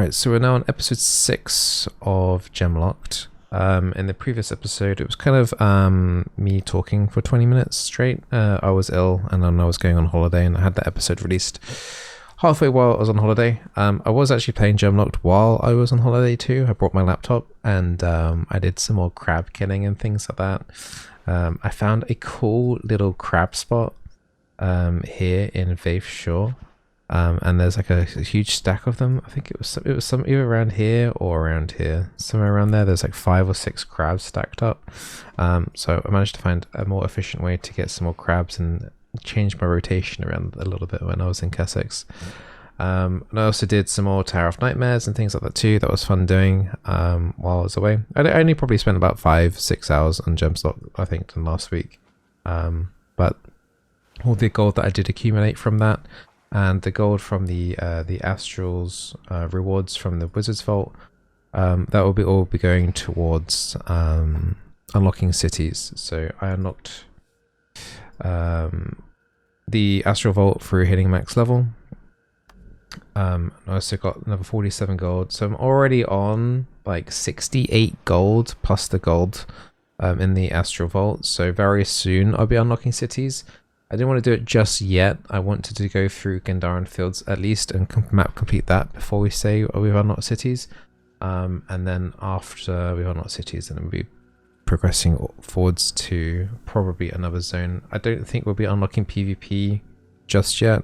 Alright, so we're now on episode 6 of Gemlocked. In the previous episode, it was kind of me talking for 20 minutes straight. I was ill and then I was going on holiday, and I had that episode released halfway while I was on holiday. I was actually playing Gemlocked while I was on holiday too. I brought my laptop and I did some more crab killing and things like that. I found a cool little crab spot here in Vafe Shore. And there's like a huge stack of them. I think it was some either around here or around here, somewhere around there. There's like 5 or 6 crabs stacked up. So I managed to find a more efficient way to get some more crabs and change my rotation around a little bit when I was in Kessex. And I also did some more Tower of Nightmares and things like that too. That was fun doing while I was away. I only probably spent about 5-6 hours on Gemstock, I think, than last week. But all the gold that I did accumulate from that, and the gold from the Astral's rewards from the Wizard's Vault, that will all be going towards unlocking cities. So I unlocked the Astral Vault through hitting max level. I also got another 47 gold, so I'm already on like 68 gold plus the gold in the Astral Vault. So very soon I'll be unlocking cities. I didn't want to do it just yet. I wanted to go through Gendarran Fields at least and map complete that before we say we've unlocked cities. And then after we've unlocked cities, then we'll be progressing forwards to probably another zone. I don't think we'll be unlocking PvP just yet.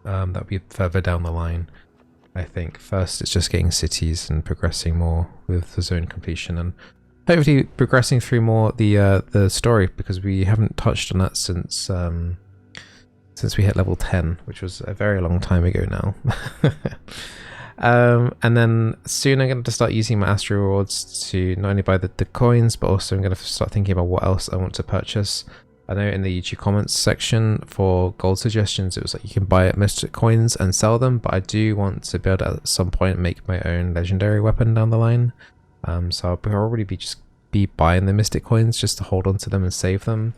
That'll be further down the line. I think first it's just getting cities and progressing more with the zone completion, and hopefully progressing through more the story, because we haven't touched on that since we hit level 10, which was a very long time ago now. And then soon I'm going to start using my Astral rewards to not only buy the coins, but also I'm going to start thinking about what else I want to purchase. I know in the YouTube comments section for gold suggestions, it was like you can buy Mystic coins and sell them, but I do want to be able to at some point make my own legendary weapon down the line. So I'll probably be buying the Mystic coins just to hold on to them and save them.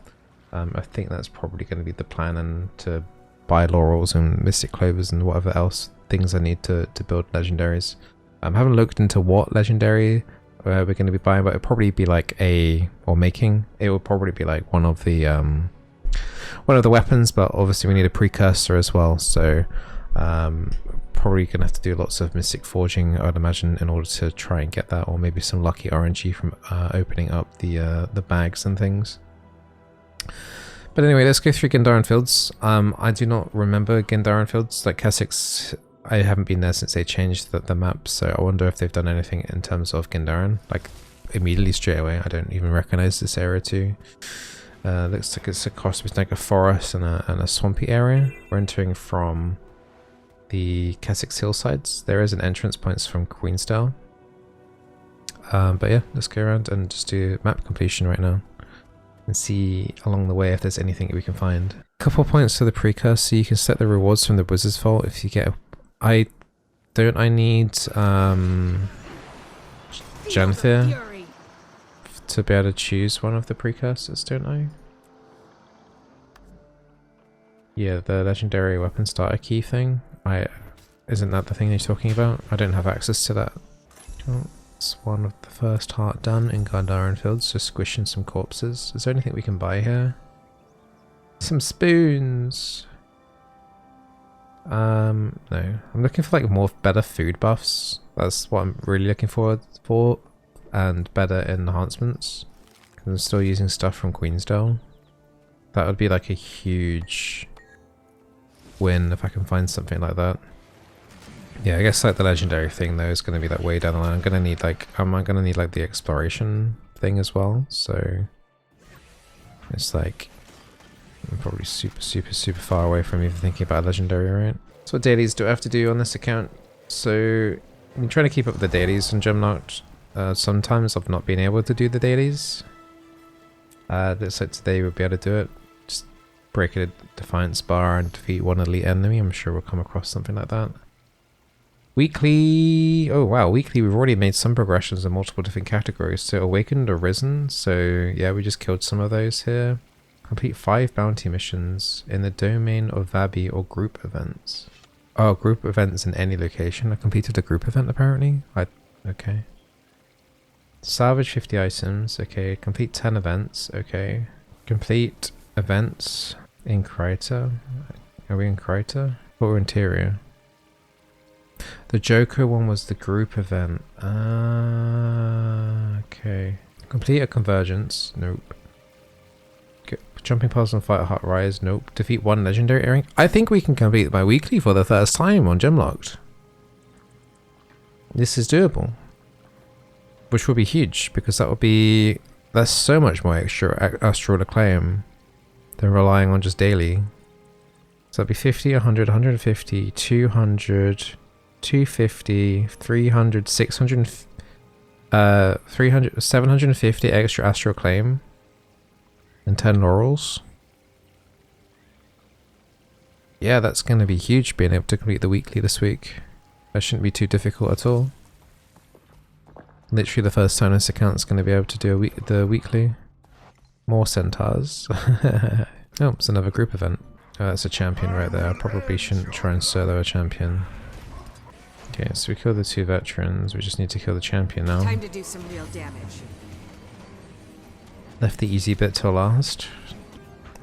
I think that's probably going to be the plan, and to buy laurels and Mystic clovers and whatever else things I need to build legendaries. I haven't looked into what legendary we're going to be buying, but it'll probably be like it will probably be like one of the weapons, but obviously we need a precursor as well, so probably gonna have to do lots of Mystic forging, I'd imagine, in order to try and get that, or maybe some lucky RNG from opening up the bags and things. But anyway, let's go through Gendarran Fields. I do not remember Gendarran Fields, like Kessex. I haven't been there since they changed the map, so I wonder if they've done anything in terms of Gendarran, like immediately straight away. I don't even recognize this area too. Looks like it's across with like a forest and a swampy area. We're entering from the Kessex hillsides. There is an entrance points from Queensdale. But yeah, let's go around and just do map completion right now and see along the way if there's anything we can find. Couple points for the precursor. You can set the rewards from the Wizard's Vault if you get I need Janthir to be able to choose one of the precursors, don't I? Yeah, the legendary weapon starter key thing. Isn't that the thing you're talking about? I don't have access to that. Oh, it's one of the first heart done in Gendarran Fields, just squishing some corpses. Is there anything we can buy here? Some spoons. No. I'm looking for like better food buffs. That's what I'm really looking forward for, and better enhancements. Because I'm still using stuff from Queensdale. That would be like a huge win if I can find something like that. Yeah, I guess like the legendary thing though is going to be like way down the line. I'm going to need like the exploration thing as well. So it's like I'm probably super far away from even thinking about legendary, right? So what dailies do I have to do on this account? So I'm trying to keep up with the dailies on Gemlocked. Sometimes I've not been able to do the dailies. Looks like today we'll be able to do it. Just break a Defiance bar and defeat one elite enemy. I'm sure we'll come across something like that. Weekly, oh wow, weekly we've already made some progressions in multiple different categories. So Awakened or Risen, so yeah, we just killed some of those here. Complete 5 bounty missions in the domain of Vabi or group events. Oh, group events in any location. I completed a group event apparently. Okay. Salvage 50 items. Okay. Complete 10 events. Okay. Complete events in Crater. Are we in Crater? Or interior? The Joker one was the group event. Okay. Complete a convergence. Nope. Jumping past on Fight Heart Rise. Nope. Defeat one legendary earring. I think we can complete my weekly for the first time on Gemlocked. This is doable. Which will be huge because that will be... That's so much more extra astral acclaim than relying on just daily. So that'd be 50, 100, 150, 200, 250, 300, 600, 300, 750 extra astral acclaim. And 10 laurels. Yeah, that's going to be huge being able to complete the weekly this week. That shouldn't be too difficult at all. Literally the first time this account's going to be able to do the weekly. More centaurs. Oh, it's another group event. Oh, that's a champion right there. I probably shouldn't try and solo a champion. Okay, so we killed the 2 veterans. We just need to kill the champion now. Time to do some real damage. Left the easy bit till last.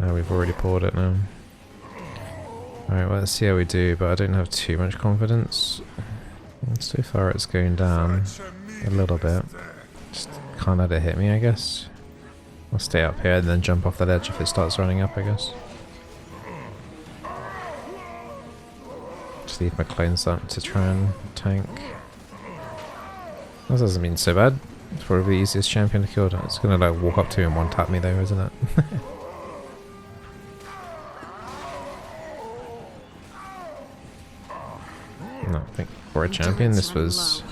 Oh, we've already poured it now. Alright, well, let's see how we do, but I don't have too much confidence. So far it's going down a little bit. Just can't let it hit me, I guess. I'll stay up here and then jump off the ledge if it starts running up, I guess. Just leave my clones up to try and tank. That doesn't mean so bad. It's probably the easiest champion to kill. It's gonna like walk up to me and one tap me though, isn't it? No, I think for a champion this was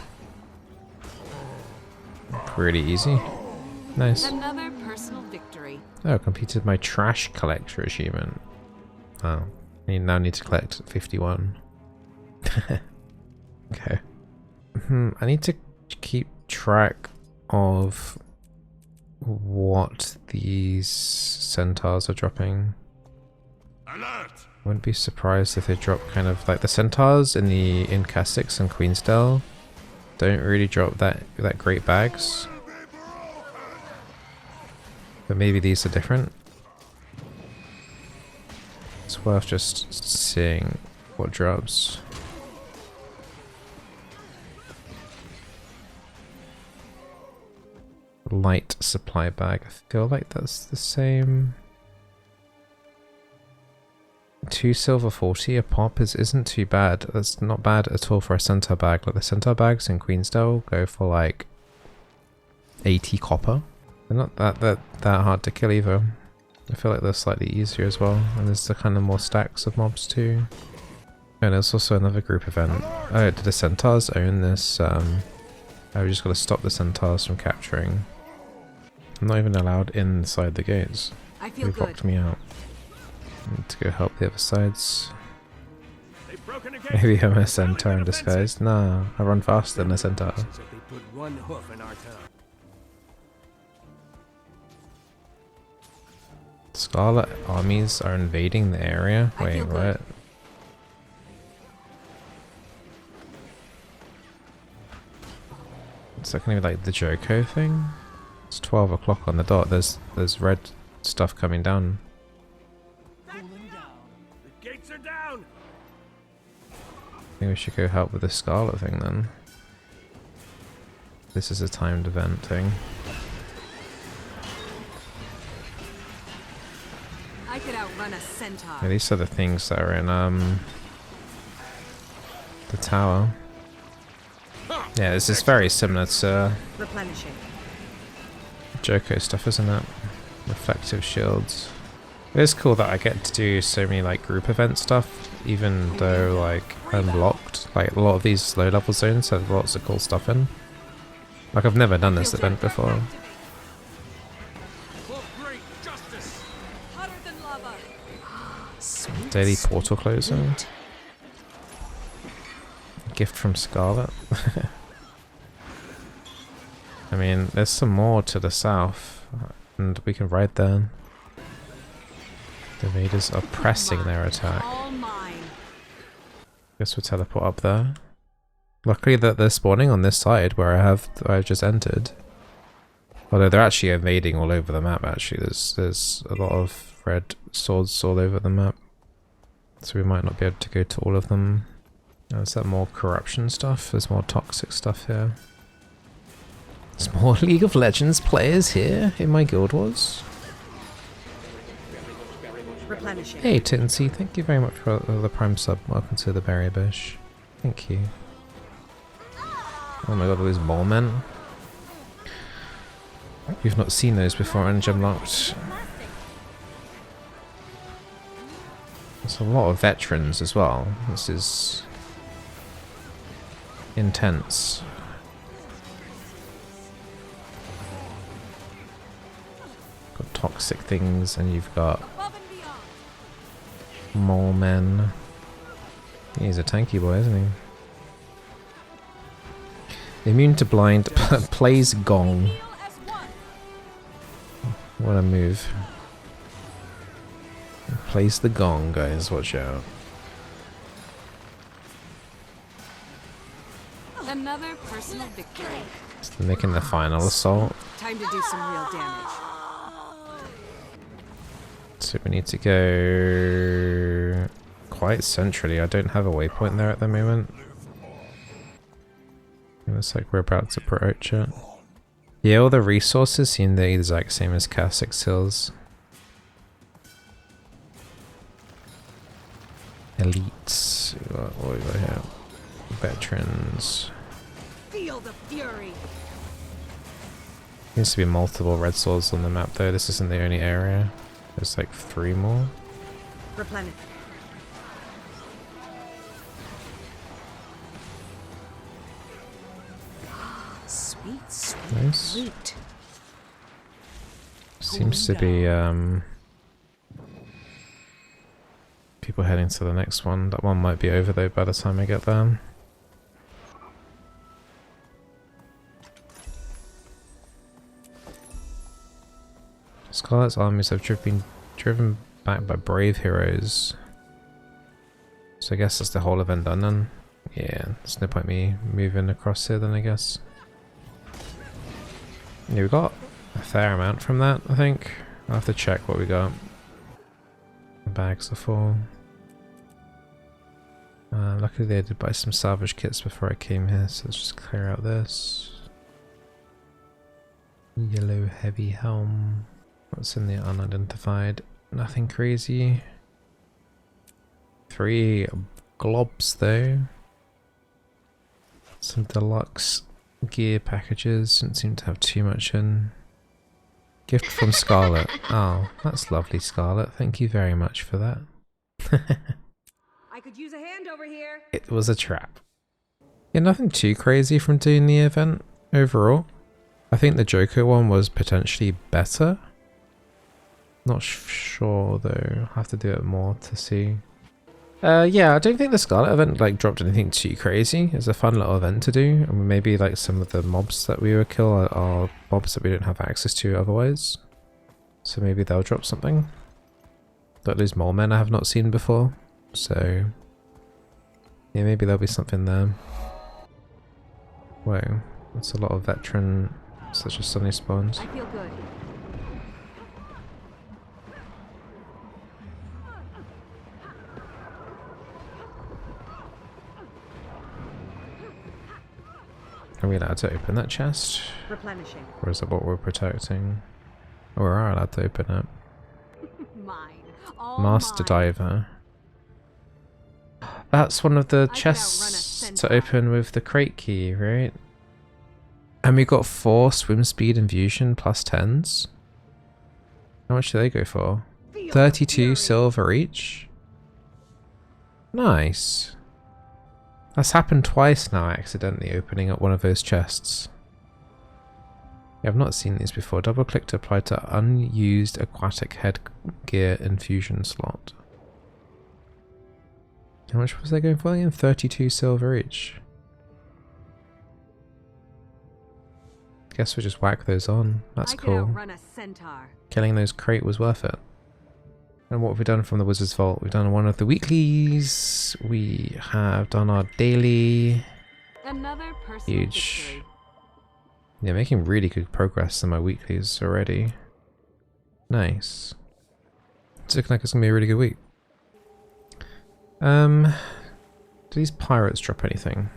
pretty easy. Nice. Another personal victory. Oh, completed my trash collector achievement. Oh, I now need to collect 51. Okay. I need to keep track of what these centaurs are dropping. Alert! Wouldn't be surprised if they drop kind of like the centaurs in Cassix and Queensdale don't really drop that great bags. But maybe these are different. It's worth just seeing what drops. Light supply bag. I feel like that's the same. 2 silver 40 a pop isn't too bad. That's not bad at all for a centaur bag. Like the centaur bags in Queensdale go for like 80 copper. They're not that hard to kill either. I feel like they're slightly easier as well. And there's the kind of more stacks of mobs too. And there's also another group event. Oh, did the centaurs own this? We just gotta stop the centaurs from capturing. I'm not even allowed inside the gates. They've locked me out. I need to go help the other sides. Maybe I'm a centaur in disguise. Nah, I run faster than a centaur. Scarlet armies are invading the area? Wait, what? Is that gonna be like the Joko thing? It's 12 o'clock on the dot. There's red stuff coming down. The gates are down. I think we should go help with the Scarlet thing then. This is a timed event thing. I could outrun a centaur. Yeah, these are the things that are in the tower. Yeah, this is very similar to Replenishing. Joko stuff, isn't it? Reflective shields. It is cool that I get to do so many like group event stuff, even though like I'm locked. Like a lot of these low level zones have lots of cool stuff in. Like I've never done this event before. Daily portal closing. Gift from Scarlet. I mean, there's some more to the south, and we can ride there. The invaders are pressing their attack. Guess we'll teleport up there. Luckily that they're spawning on this side where I just entered. Although they're actually invading all over the map actually. There's a lot of red swords all over the map. So we might not be able to go to all of them. Is that more corruption stuff? There's more toxic stuff here. There's more League of Legends players here in my guild wars. Replenishing. Hey Tinsy, thank you very much for the prime sub. Welcome to the berry bush. Thank you. Oh my god, all these mole men. We've not seen those before in Gemlocked. There's a lot of veterans as well. This is intense. Got toxic things and you've got mole men. He's a tanky boy, isn't he? Immune to blind, plays gong. What a move. Plays the gong, guys, watch out. Another personal victory. Just making the final assault. Time to do some real damage. So we need to go quite centrally. I don't have a waypoint there at the moment. It looks like we're about to approach it. Yeah, all the resources seem the exact same as Cassix Hills. Elites. What do we got here? Veterans. Feel the fury. Seems to be multiple red swords on the map though. This isn't the only area. There's like 3 more. Replenish. Sweet, sweet Nice. loot. Seems to be people heading to the next one. That one might be over though by the time I get there. Scarlet's armies have been driven back by brave heroes. So I guess that's the whole event done then. Yeah, there's no point me moving across here then I guess. Yeah, we got a fair amount from that, I think. I'll have to check what we got. The bags are full. Luckily they did buy some salvage kits before I came here, so let's just clear out this. Yellow heavy helm. What's in the unidentified? Nothing crazy. 3 globs though. Some deluxe gear packages. Didn't seem to have too much in. Gift from Scarlet. Oh, that's lovely, Scarlet. Thank you very much for that. I could use a hand over here. It was a trap. Yeah, nothing too crazy from doing the event overall. I think the Joker one was potentially better. Not sure though. I'll have to do it more to see. Yeah, I don't think the Scarlet event like dropped anything too crazy. It's a fun little event to do, and maybe like some of the mobs that we would kill are mobs that we don't have access to otherwise. So maybe they'll drop something. Like those mole men I have not seen before. So yeah, maybe there'll be something there. Whoa, that's a lot of veteran such as sunny spawns. I feel good. Are we allowed to open that chest? Replenishing. Or is that what we're protecting? Oh, we are allowed to open it. Mine. All Master mine. Diver. That's one of the I could outrun a chests to centaur. open with the crate key, right? And we got 4 swim speed and fusion plus 10s. How much do they go for? Feel the 32 fury. silver each. Nice. That's happened twice now, accidentally opening up one of those chests. Yeah, I've not seen these before. Double click to apply to unused aquatic headgear infusion slot. How much was they going for again? 32 silver each. Guess we'll just whack those on. That's I could cool. outrun a centaur. Killing those crate was worth it. And what have we done from the Wizard's Vault? We've done one of the weeklies. We have done our daily. Another personal Huge. victory. Yeah, making really good progress in my weeklies already. Nice. It's looking like it's gonna be a really good week. Do these pirates drop anything?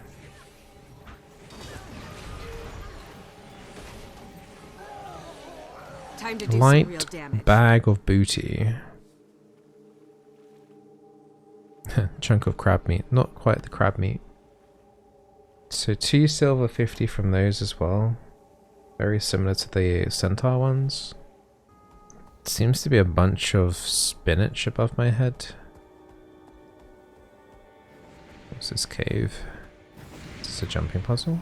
Time to do some real Light damage. bag of booty. Chunk of crab meat. Not quite the crab meat. So 2 silver 50 from those as well. Very similar to the centaur ones. Seems to be a bunch of spinach above my head. What's this cave? Is this a jumping puzzle?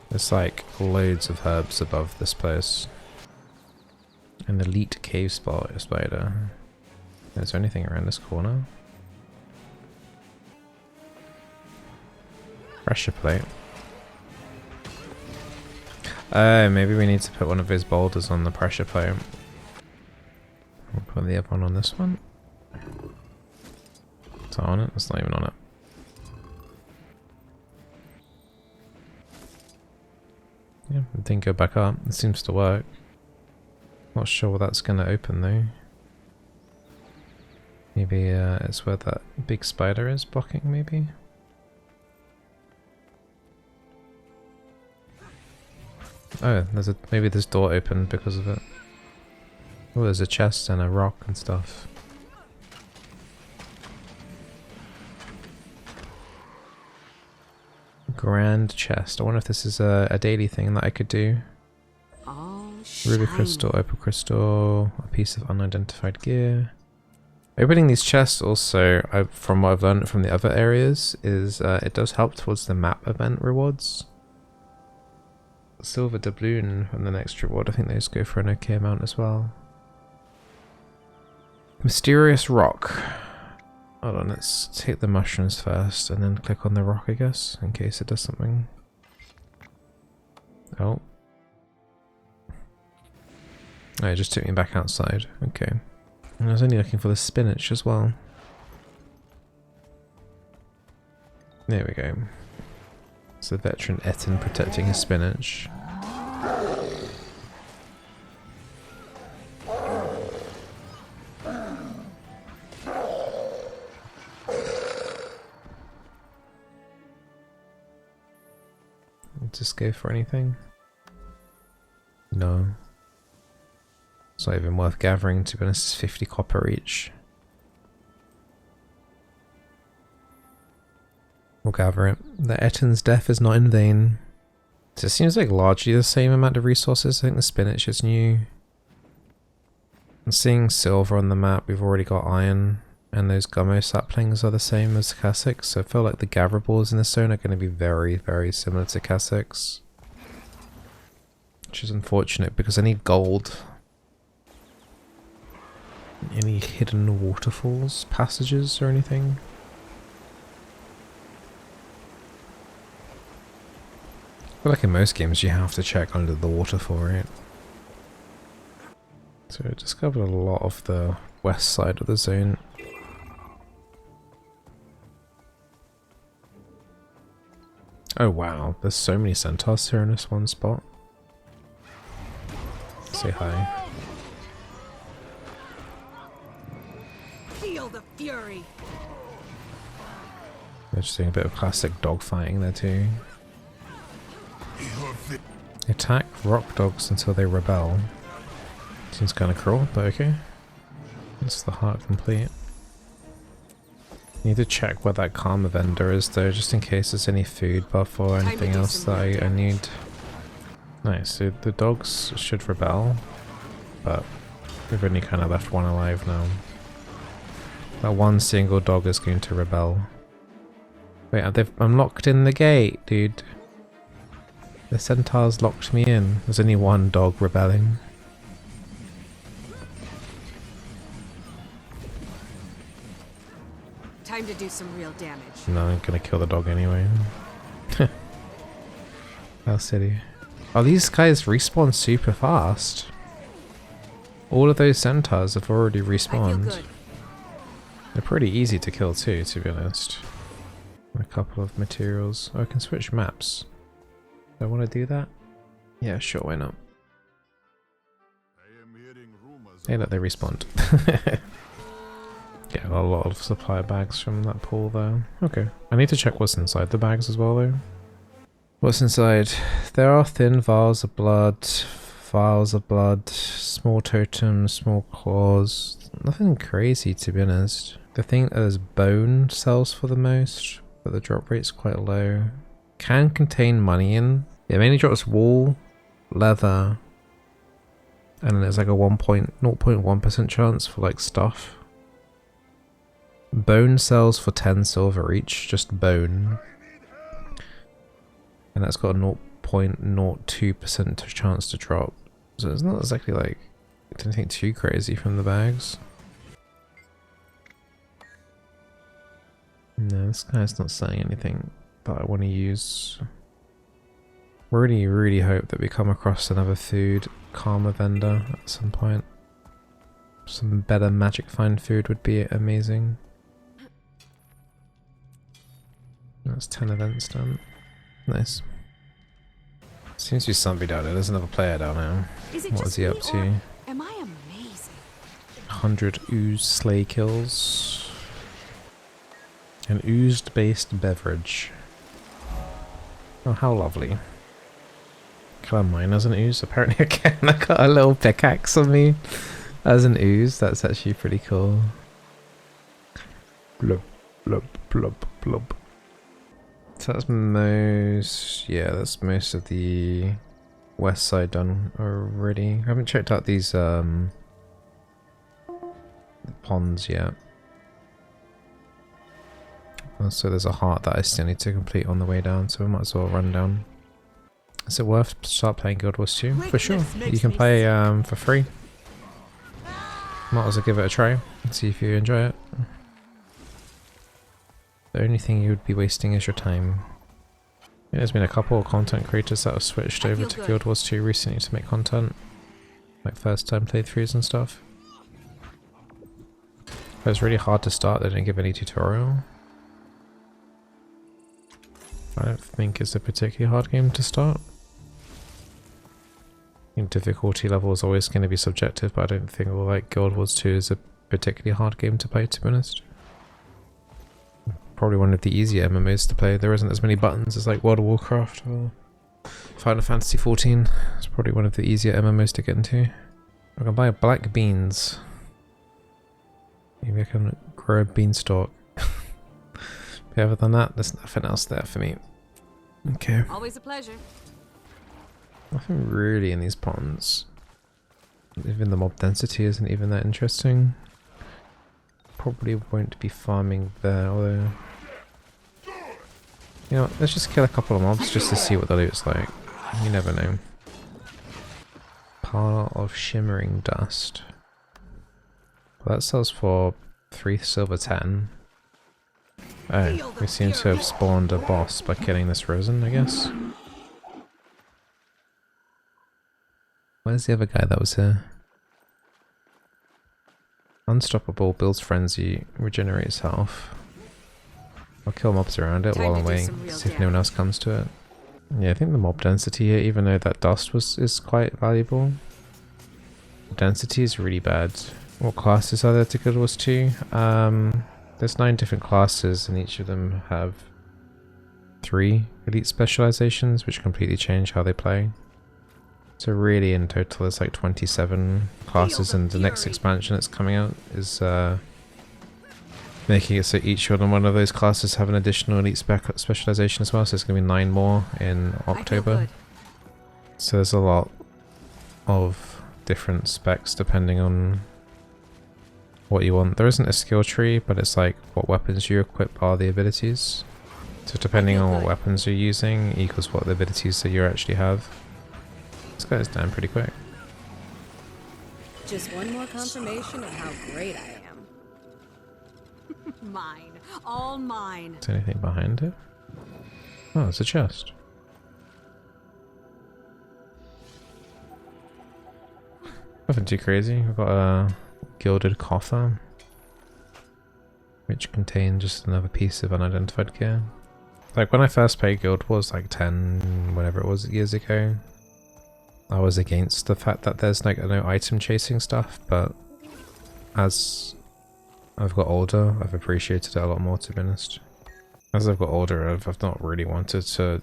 There's like loads of herbs above this place. An elite cave spider. Is there anything around this corner? Pressure plate. Oh, maybe we need to put one of those boulders on the pressure plate. We'll put the other one on this one. Is that on it? It's not even on it. Yeah, it didn't go back up. It seems to work. Not sure what that's going to open though. Maybe it's where that big spider is blocking, maybe? Oh, maybe this door opened because of it. Oh, there's a chest and a rock and stuff. Grand chest. I wonder if this is a daily thing that I could do. All Ruby shiny. crystal, opal crystal, a piece of unidentified gear. Opening these chests also, from what I've learned from the other areas, is it does help towards the map event rewards. Silver doubloon from the next reward, I think those go for an okay amount as well. Mysterious rock. Hold on, let's take the mushrooms first and then click on the rock, I guess, in case it does something. Oh. Oh, it just took me back outside. Okay. And I was only looking for the spinach as well. There we go. It's the veteran Etten protecting his spinach. Just go for anything? No. It's not even worth gathering, to be honest. It's 50 copper each. We'll gather it. The Etten's death is not in vain. So it seems like largely the same amount of resources. I think the spinach is new. I'm seeing silver on the map. We've already got iron. And those gummo saplings are the same as cassocks. So I feel like the gatherables in this zone are going to be very, very similar to cassocks. Which is unfortunate because I need gold. Any hidden waterfalls, passages or anything? I feel like in most games you have to check under the waterfall, right? So I discovered a lot of the west side of the zone. Oh wow, there's so many centaurs here in this one spot. Say hi. Feel the fury. They're just doing a bit of classic dog fighting there too. Attack rock dogs until they rebel. Seems kind of cruel, but okay. That's the heart complete. Need to check where that karma vendor is though, just in case there's any food buff or anything else that I need. Nice, so the dogs should rebel, but we've only kind of left one alive now. That one single dog is going to rebel. Wait, I'm locked in the gate, dude. The centaurs locked me in. There's only one dog rebelling. Time to do some real damage. No, I'm gonna kill the dog anyway. How silly. Oh, these guys respawn super fast. All of those centaurs have already I feel respawned. good. They're pretty easy to kill too, to be honest. A couple of materials. Oh, I can switch maps. Do I want to do that? Yeah, sure, why not? I am hearing rumors. Hey, look, they respawned. Get a lot of supply bags from that pool though. Okay. I need to check what's inside the bags as well though. What's inside? There are thin vials of blood, small totems, small claws. Nothing crazy to be honest. The thing that is bone sells for the most, but the drop rate's quite low. Can contain money in. It mainly drops wool, leather, and then there's like a 0.1% chance for like stuff. Bone sells for 10 silver each, just bone. And that's got a 0.02% chance to drop. So it's not exactly like anything too crazy from the bags. No, this guy's not saying anything that I want to use. Really hope that we come across another food karma vendor at some point. Some better magic find food would be amazing. That's 10 events done. Nice. Seems to be somebody down there. There's another player down there. What is he up to? Am I amazing? 100 ooze slay kills. An oozed based beverage. Oh, how lovely. Can I mine as an ooze? Apparently I can. I got a little pickaxe on me as an ooze. That's actually pretty cool. Blub, blub, blub, blub. So that's most, yeah, that's most of the west side done already. I haven't checked out these ponds yet. Also, there's a heart that I still need to complete on the way down, so we might as well run down. Is it worth start playing Guild Wars 2? For sure. You can play for free. Might as well give it a try and see if you enjoy it. The only thing you would be wasting is your time. There's been a couple of content creators that have switched over to Guild Wars 2 recently to make content. Like first time playthroughs and stuff. But it's really hard to start, they didn't give any tutorial. I don't think it's a particularly hard game to start. I think difficulty level is always going to be subjective, but I don't think like Guild Wars 2 is a particularly hard game to play, to be honest. Probably one of the easier MMOs to play. There isn't as many buttons as like World of Warcraft or Final Fantasy XIV. It's probably one of the easier MMOs to get into. I can buy black beans. Maybe I can grow a beanstalk. But other than that, there's nothing else there for me. Okay. Always a pleasure. Nothing really in these ponds. Even the mob density isn't even that interesting. Probably won't be farming there, although... You know what, let's just kill a couple of mobs just to see what the loot's like. You never know. Pile of shimmering dust. Well, that sells for 3 silver 10. Oh, we seem to have spawned a boss by killing this Rosen, I guess. Where's the other guy that was here? Unstoppable, builds frenzy, regenerates health. I'll kill mobs around it while I'm waiting, see if anyone else comes to it. Yeah, I think the mob density here, even though that dust is quite valuable, the density is really bad. What classes are there to Guild Wars 2? There's 9 different classes and each of them have 3 elite specializations which completely change how they play. So really in total there's like 27 classes, and the next expansion that's coming out is making it so each one of those classes have an additional elite specialization as well, so there's going to be 9 more in October. So there's a lot of different specs depending on what you want. There isn't a skill tree, but it's like what weapons you equip are the abilities. So depending on what weapons you're using equals what the abilities that you actually have. This guy's down pretty quick. Just one more confirmation of how great I am. Mine. All mine. Is there anything behind it? Oh, it's a chest. Nothing too crazy. We've got a gilded coffer, which contains just another piece of unidentified gear. Like when I first played Guild Wars, like 10, whatever it was, years ago, I was against the fact that there's like no item chasing stuff, but as I've got older, I've appreciated it a lot more, to be honest. As I've got older, I've not really wanted to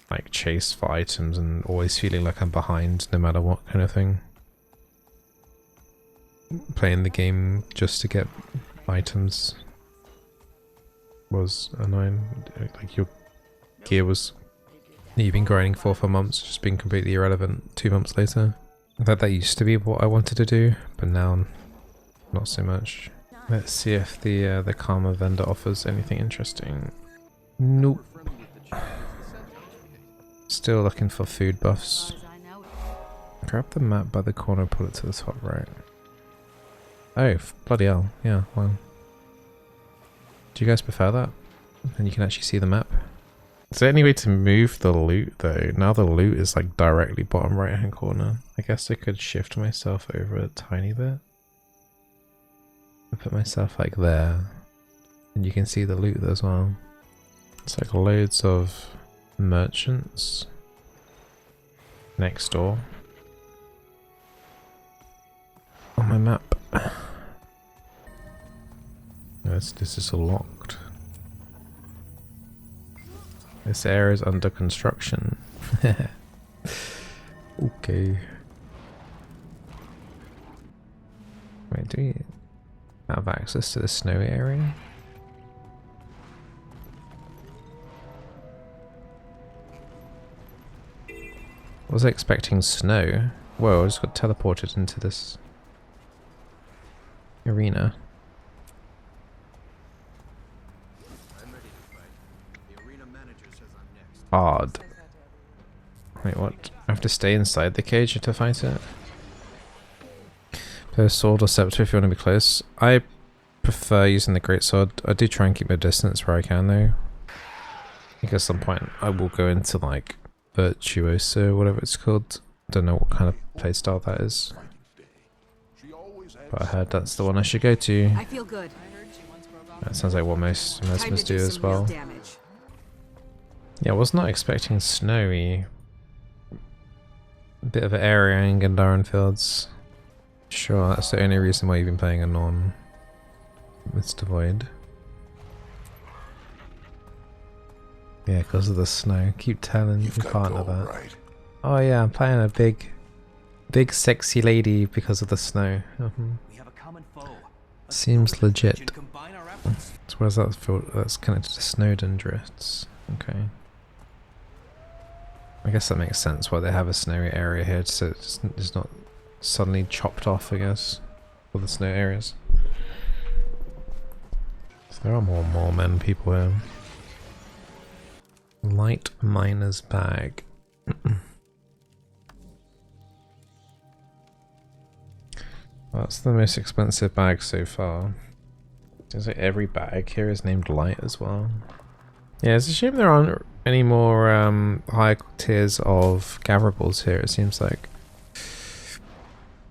like chase for items and always feeling like I'm behind no matter what kind of thing. Playing the game just to get items was annoying. Like your gear was you've been grinding for months, just being completely irrelevant 2 months later. That used to be what I wanted to do, but now not so much. Let's see if the Karma vendor offers anything interesting. Nope. Still looking for food buffs. Grab the map by the corner, pull it to the top right. Oh, bloody hell. Yeah, well. Do you guys prefer that? And you can actually see the map? Is there any way to move the loot though? Now the loot is like directly bottom right hand corner. I guess I could shift myself over a tiny bit. I put myself like there. And you can see the loot as well. It's like loads of merchants next door on my map. This is locked. This area is under construction. Okay. Wait, do we have access to the snowy area? Was I expecting snow? Whoa, I just got teleported into this arena. Odd. Wait, what? I have to stay inside the cage to fight it? Play a sword or scepter if you want to be close. I prefer using the greatsword. I do try and keep my distance where I can though. I think at some point I will go into like Virtuoso, whatever it's called. Don't know what kind of playstyle that is. But I heard that's the one I should go to. I feel good. That sounds like what most must do as well. Yeah, I was not expecting snowy. A bit of an area in Gendarran Fields. Sure, that's the only reason why you've been playing a non Mr. Void. Yeah, because of the snow. Keep telling your partner that. Right. Oh yeah, I'm playing a big sexy lady because of the snow. We have a common foe. Seems legit. So where's that field? That's connected to Snowden drifts. Okay. I guess that makes sense why they have a snowy area here, so it's not suddenly chopped off, I guess, for the snow areas. So there are more men people here. Light miner's bag. That's the most expensive bag so far. Seems like every bag here is named light as well. Yeah, it's a shame there aren't any more high tiers of gatherables here, it seems like.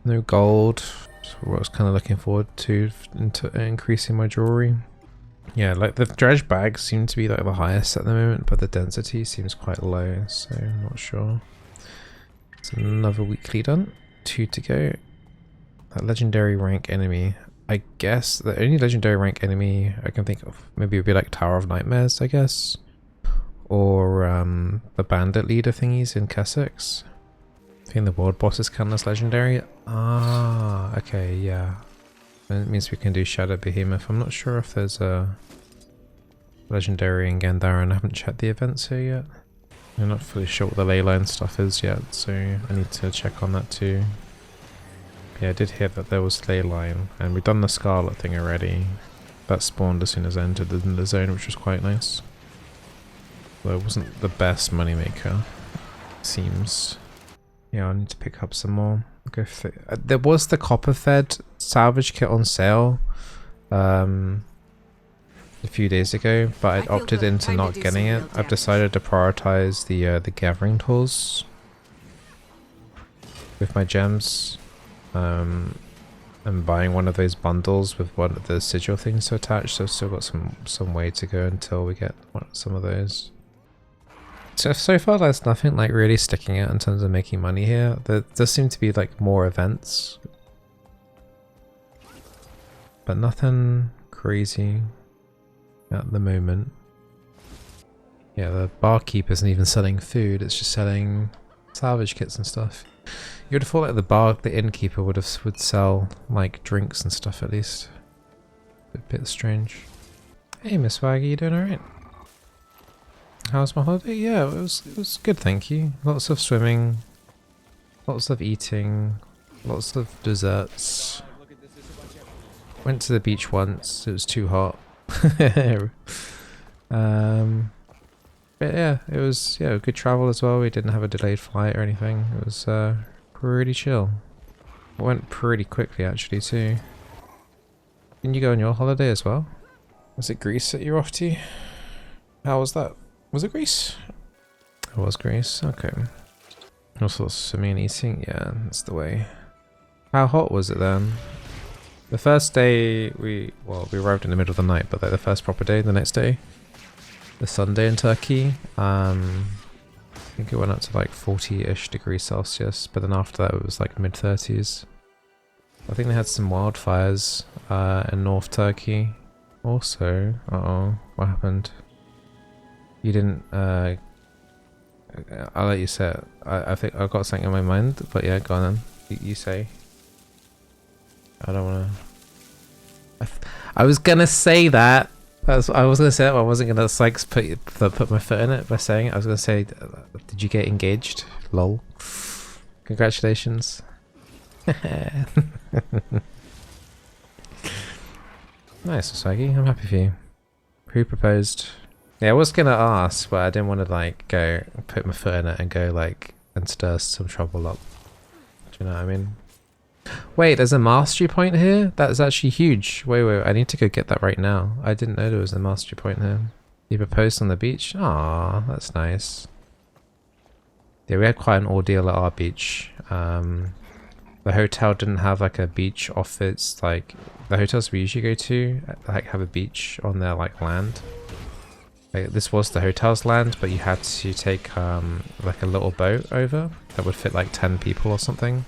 No gold, what I was kind of looking forward to into increasing my jewelry. Yeah, like the dredge bags seem to be like the highest at the moment, but the density seems quite low, so I'm not sure. It's another weekly done. 2 to go. That legendary rank enemy. I guess the only legendary rank enemy I can think of maybe would be like Tower of Nightmares, I guess. Or the bandit leader thingies in Kessex. I think the world bosses count as legendary. Ah, okay, yeah. It means we can do Shadow Behemoth. I'm not sure if there's a legendary in Gendarran. I haven't checked the events here yet. I'm not fully sure what the leyline stuff is yet, so I need to check on that too. Yeah, I did hear that there was leyline, and we've done the Scarlet thing already. That spawned as soon as I entered the zone, which was quite nice. Though it wasn't the best moneymaker, seems. Yeah, I need to pick up some more. Go there was the copper fed salvage kit on sale a few days ago, but I opted into not getting it. I've decided to prioritize the gathering tools with my gems. I'm buying one of those bundles with one of the sigil things to attach, so I've still got some way to go until we get some of those. So far there's nothing like really sticking out in terms of making money here. There does seem to be like more events, but nothing crazy at the moment. Yeah, the barkeep isn't even selling food, it's just selling salvage kits and stuff. You would have thought like the innkeeper would sell like drinks and stuff at least. A bit strange. Hey Miss Waggy, you doing alright? How's my holiday? Yeah, it was good, thank you. Lots of swimming, lots of eating, lots of desserts. Went to the beach once, it was too hot. But yeah, it was good travel as well. We didn't have a delayed flight or anything. It was pretty chill. It went pretty quickly actually too. Didn't you go on your holiday as well? Was it Greece that you're off to? How was that? Was it Greece? It was Greece, okay. Also swimming and eating, yeah, that's the way. How hot was it then? The first day we arrived in the middle of the night, but like the first proper day, the next day, the Sunday in Turkey, I think it went up to like 40-ish degrees Celsius, but then after that it was like mid-30s. I think they had some wildfires in North Turkey also. Uh-oh, what happened? You didn't, I'll let you say it. I think I've got something in my mind, but yeah, go on then. You say. I don't wanna... I was gonna say that! I was gonna say it, but I wasn't gonna like put my foot in it by saying it. I was gonna say, did you get engaged? Lol. Congratulations. Nice, Swaggy. I'm happy for you. Who proposed? Yeah, I was gonna ask, but I didn't want to like go put my foot in it and go like and stir some trouble up. Do you know what I mean? Wait, there's a mastery point here? That is actually huge. Wait, I need to go get that right now. I didn't know there was a mastery point here. You proposed on the beach? Aw, that's nice. Yeah, we had quite an ordeal at our beach. The hotel didn't have like a beach off its like the hotels we usually go to like have a beach on their like land. Like, this was the hotel's land, but you had to take like a little boat over that would fit like 10 people or something.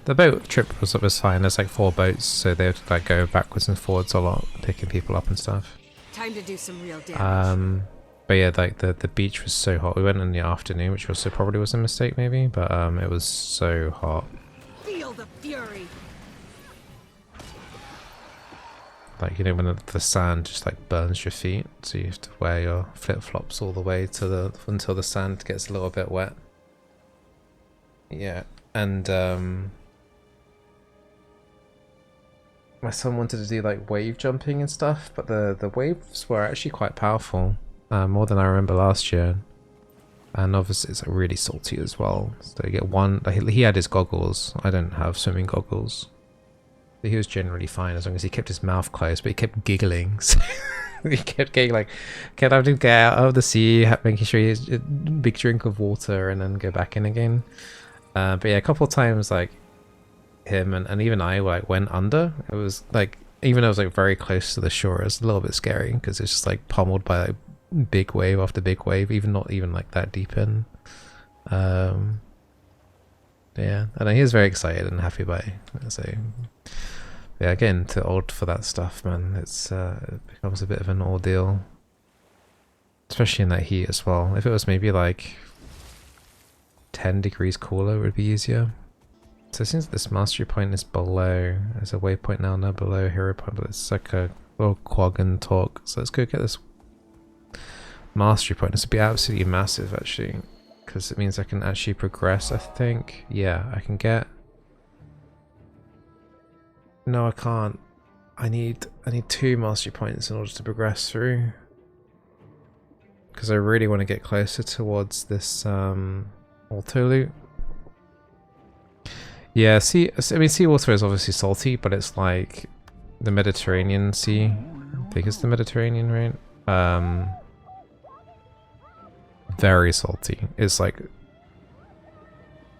The boat trip was fine. There's like 4 boats, so they would like go backwards and forwards a lot, picking people up and stuff. Time to do some real damage. But yeah, like the beach was so hot. We went in the afternoon, which also probably was a mistake maybe, but it was so hot. Feel the fury. Like, you know, when the sand just like burns your feet, so you have to wear your flip-flops all the way to until the sand gets a little bit wet. Yeah, and my son wanted to do like wave jumping and stuff, but the waves were actually quite powerful, more than I remember last year. And obviously it's like really salty as well. So you get one. Like, he had his goggles. I don't have swimming goggles. But he was generally fine as long as he kept his mouth closed, but he kept giggling. So he kept getting like, kept having to get out of the sea, making sure he has a big drink of water and then go back in again. But yeah, a couple of times like him and even I like went under. It was like, even though it was like very close to the shore, it was a little bit scary because it's just like pummeled by like big wave after big wave, even not even like that deep in. Yeah, and he was very excited and happy about it. So yeah, getting too old for that stuff, man. It's it becomes a bit of an ordeal, especially in that heat as well. If it was maybe like 10 degrees cooler, it would be easier. So it seems this mastery point is below. There's a waypoint now below a hero point, but it's like a little quag and talk. So let's go get this mastery point. This would be absolutely massive actually, because it means I can actually progress, I think. Yeah, I can get... No, I can't. I need 2 mastery points in order to progress through. Because I really want to get closer towards this auto loot. Yeah, I mean, seawater is obviously salty, but it's like the Mediterranean Sea. I think it's the Mediterranean, right? Very salty. It's like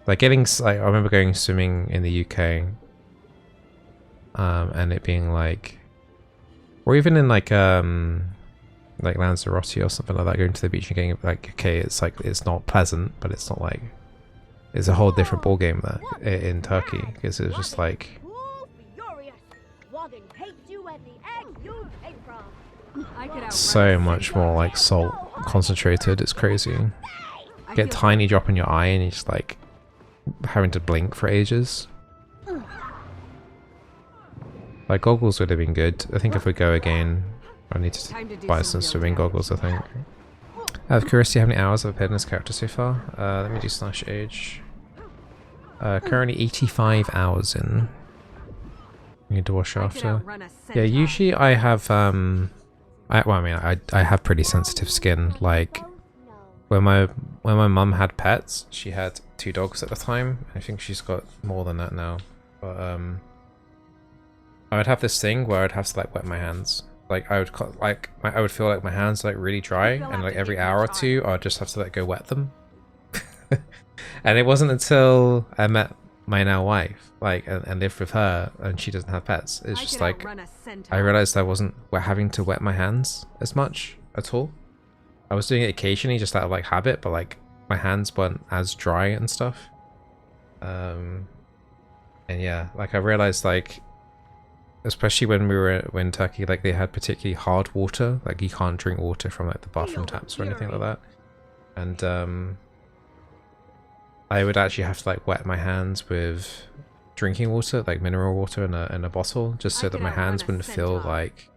Like I remember going swimming in the UK, and it being like, or even in like Lanzarote or something like that, going to the beach and getting like, okay, it's like it's not pleasant, but it's not like it's a whole different ball game there in Turkey, because it was just like so much more like salt concentrated. It's crazy. Get a tiny drop in your eye and you're just like having to blink for ages. Like goggles would have been good. I think if we go again, I need to buy some swimming goggles, I think. Out of curiosity, how many hours have I played in this character so far? Let me do slash age. Currently 85 hours in. I need to wash after. Yeah, usually I have I have pretty sensitive skin. Like when my mum had pets, she had 2 dogs at the time. I think she's got more than that now. But I would have this thing where I'd have to like wet my hands. Like I would feel like my hands are like really dry, and like every hour or two I'd just have to like go wet them. And it wasn't until I met my now wife, like, and lived with her, and she doesn't have pets. It's just like I realized I wasn't having to wet my hands as much at all. I was doing it occasionally just out of like habit, but like my hands weren't as dry and stuff. And yeah, like I realized like, especially when we were in Turkey, like they had particularly hard water. Like you can't drink water from like the bathroom taps or anything like that. And I would actually have to like wet my hands with drinking water, like mineral water in a bottle, just so that my hands wouldn't feel like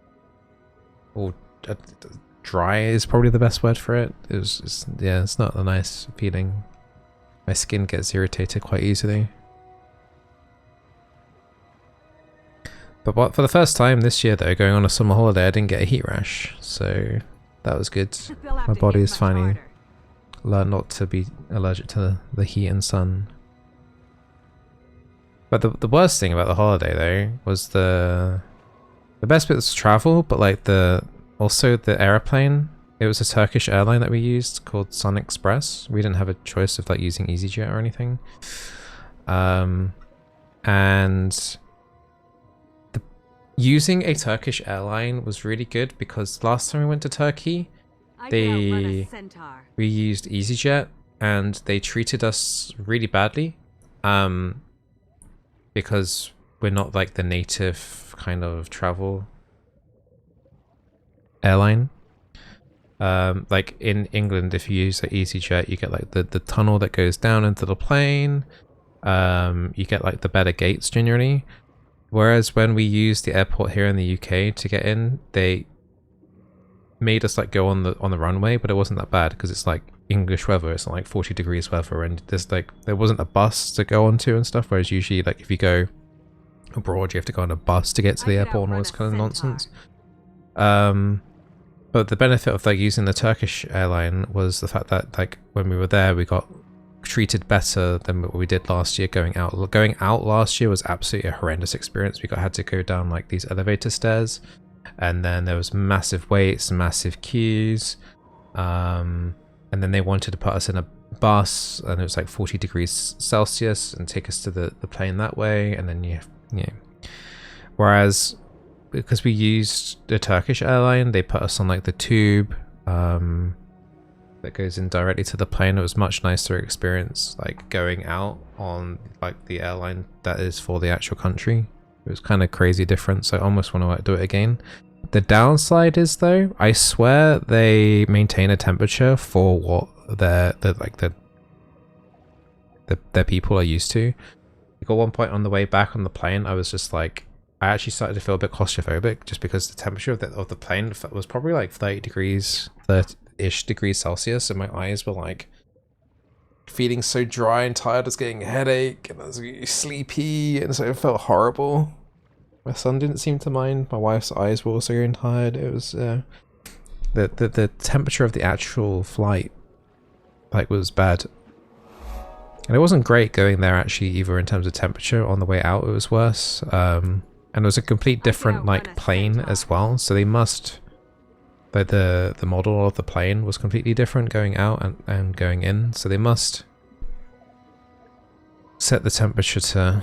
all dry is probably the best word for it. Yeah, it's not a nice feeling. My skin gets irritated quite easily. But for the first time this year though, going on a summer holiday, I didn't get a heat rash, so that was good. My body is finally learned not to be allergic to the heat and sun. But the worst thing about the holiday though was the best bit was travel, but like also the airplane. It was a Turkish airline that we used called Sun Express. We didn't have a choice of like using EasyJet or anything. And using a Turkish airline was really good because last time we went to Turkey, we used EasyJet and they treated us really badly, because we're not like the native kind of travel airline. Like in England, if you use like EasyJet, you get like the tunnel that goes down into the plane. You get like the better gates generally. Whereas when we used the airport here in the UK to get in, they made us like go on the runway, but it wasn't that bad because it's like English weather. It's not like 40 degrees weather, and there wasn't a bus to go onto and stuff. Whereas usually, like if you go abroad, you have to go on a bus to get to the airport and all this kind of nonsense. But the benefit of like using the Turkish airline was the fact that like when we were there, we got treated better than what we did last year going out. Going out last year was absolutely a horrendous experience. We had to go down like these elevator stairs, and then there was massive waits, massive queues, and then they wanted to put us in a bus, and it was like 40 degrees Celsius and take us to the plane that way, and then you know. Whereas because we used the Turkish airline, they put us on like the tube that goes in directly to the plane. It was much nicer experience, like going out on like the airline that is for the actual country. It was kind of crazy different, so I almost want to like do it again. The downside is though, I swear they maintain a temperature for what their people are used to. Like at one point on the way back on the plane, I was just like, I actually started to feel a bit claustrophobic just because the temperature of the plane was probably like 30-ish degrees Celsius, and my eyes were like feeling so dry and tired. I was getting a headache and I was really sleepy, and so it felt horrible. My son didn't seem to mind. My wife's eyes were also getting tired. It was the temperature of the actual flight like was bad. And it wasn't great going there actually either in terms of temperature. On the way out it was worse. And it was a complete different like plane as well. So they must, like the model of the plane was completely different going out and going in. So they must set the temperature to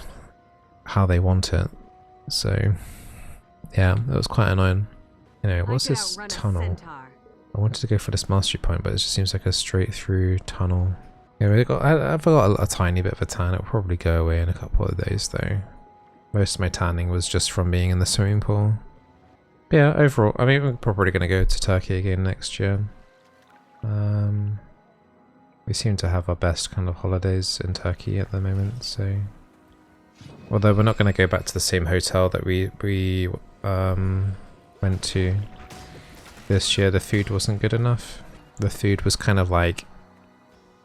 how they want it. So yeah, that was quite annoying. Anyway, what's this tunnel? I wanted to go for this mastery point, but it just seems like a straight through tunnel. Yeah, I've got a tiny bit of a tan. It'll probably go away in a couple of days though. Most of my tanning was just from being in the swimming pool. But yeah, overall, I mean, we're probably going to go to Turkey again next year. We seem to have our best kind of holidays in Turkey at the moment, so... Although we're not going to go back to the same hotel that we went to this year. The food wasn't good enough. The food was kind of like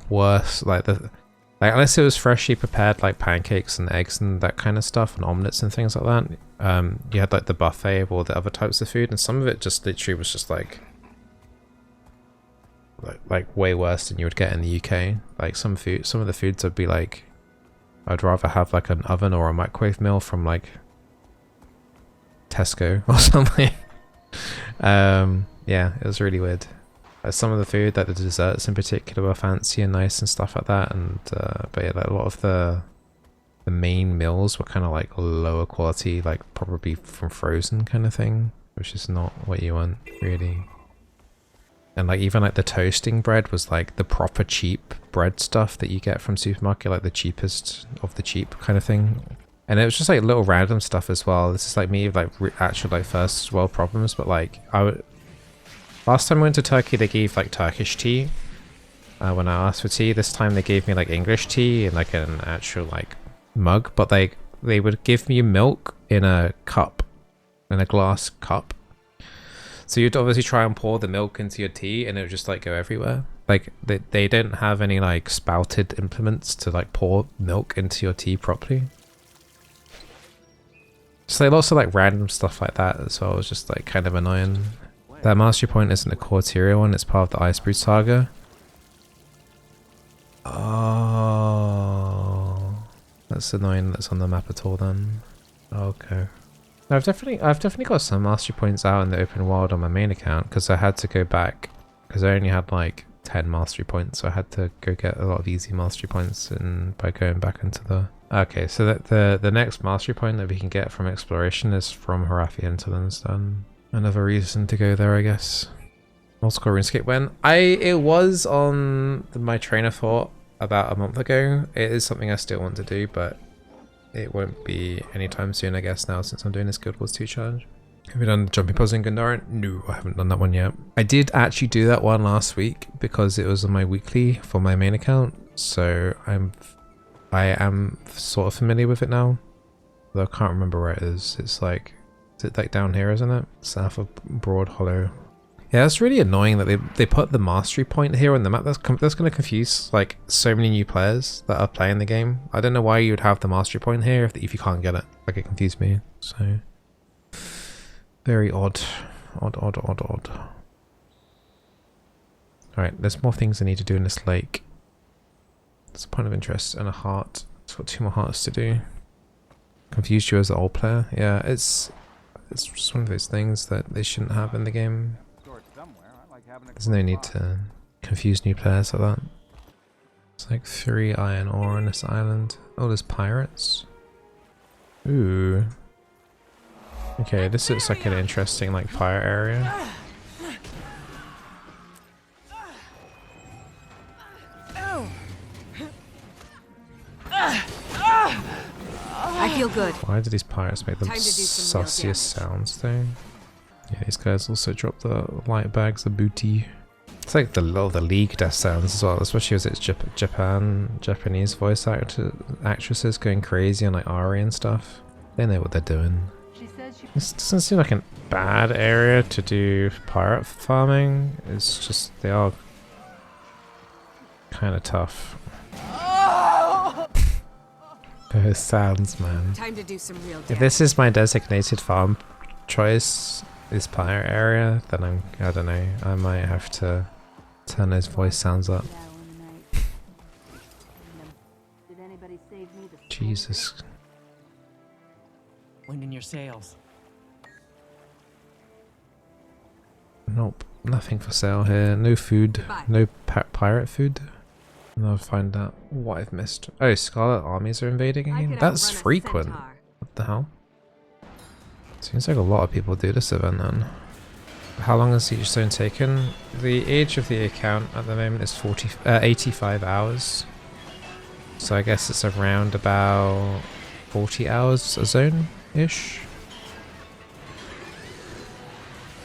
worse, like unless it was freshly prepared, like pancakes and eggs and that kind of stuff, and omelets and things like that. You had like the buffet of all the other types of food, and some of it just literally was just like way worse than you would get in the UK. Like some of the foods would be like, I'd rather have like an oven or a microwave meal from like Tesco or something. Yeah, it was really weird. Some of the food, like the desserts in particular, were fancy and nice and stuff like that, and but yeah, like a lot of the main meals were kind of like lower quality, like probably from frozen kind of thing, which is not what you want really. And like even like the toasting bread was like the proper cheap bread stuff that you get from supermarket, like the cheapest of the cheap kind of thing. And it was just like little random stuff as well. This is like me like actual like first world problems, but like last time I went to Turkey they gave like Turkish tea when I asked for tea. This time they gave me like English tea in like an actual like mug, but they would give me milk in a cup, in a glass cup. So you'd obviously try and pour the milk into your tea and it would just like go everywhere. Like they didn't have any like spouted implements to like pour milk into your tea properly. So like lots of like random stuff like that as well. It was just like kind of annoying. That mastery point isn't a Corteria one, it's part of the Icebreed saga. Oh, that's annoying that's on the map at all then. Okay. I've definitely got some mastery points out in the open world on my main account because I had to go back because I only had like 10 mastery points, so I had to go get a lot of easy mastery points and by going back into the... Okay, so that the next mastery point that we can get from exploration is from Harafi Hinterlands then. Another reason to go there, I guess. Multiple RuneScape when? It was on my train of thought about a month ago. It is something I still want to do, but it won't be anytime soon, I guess, now since I'm doing this Guild Wars 2 challenge. Have you done Jumping Puzzle in Gendarran? No, I haven't done that one yet. I did actually do that one last week because it was on my weekly for my main account, so I am sort of familiar with it now, though I can't remember where it is. It's like, is it like down here, isn't it? South of Broad Hollow. Yeah, it's really annoying that they put the mastery point here on the map. That's going to confuse like so many new players that are playing the game. I don't know why you would have the mastery point here if you can't get it. Like, it confused me. So very odd. Odd. Alright, there's more things I need to do in this lake. It's a point of interest and a heart. It's got 2 more hearts to do. Confused you as the old player. Yeah, it's just one of those things that they shouldn't have in the game. There's no need to confuse new players like that. It's like 3 iron ore on this island. Oh, there's pirates. Ooh. Okay, this looks like an interesting like pirate area. I feel good. Why do these pirates make the sussiest sounds though? Yeah, these guys also drop the light bags, the booty. It's like the League death sounds as well, especially as it's Japanese voice actresses going crazy on like Ari and stuff. They know what they're doing. This doesn't seem like a bad area to do pirate farming. It's just they are kind of tough. Those sounds, man. Time to do some real if this is my designated farm choice, this pirate area, then I don't know, I might have to turn those voice sounds up. Jesus. Winding your sails. Nope, nothing for sale here. No food. No pirate food. And I'll find out what I've missed. Oh, Scarlet armies are invading I again? could That's outrun a frequent. centaur. What the hell? Seems like a lot of people do this event then. How long has each zone taken? The age of the account at the moment is 85 hours. So I guess it's around about 40 hours a zone-ish.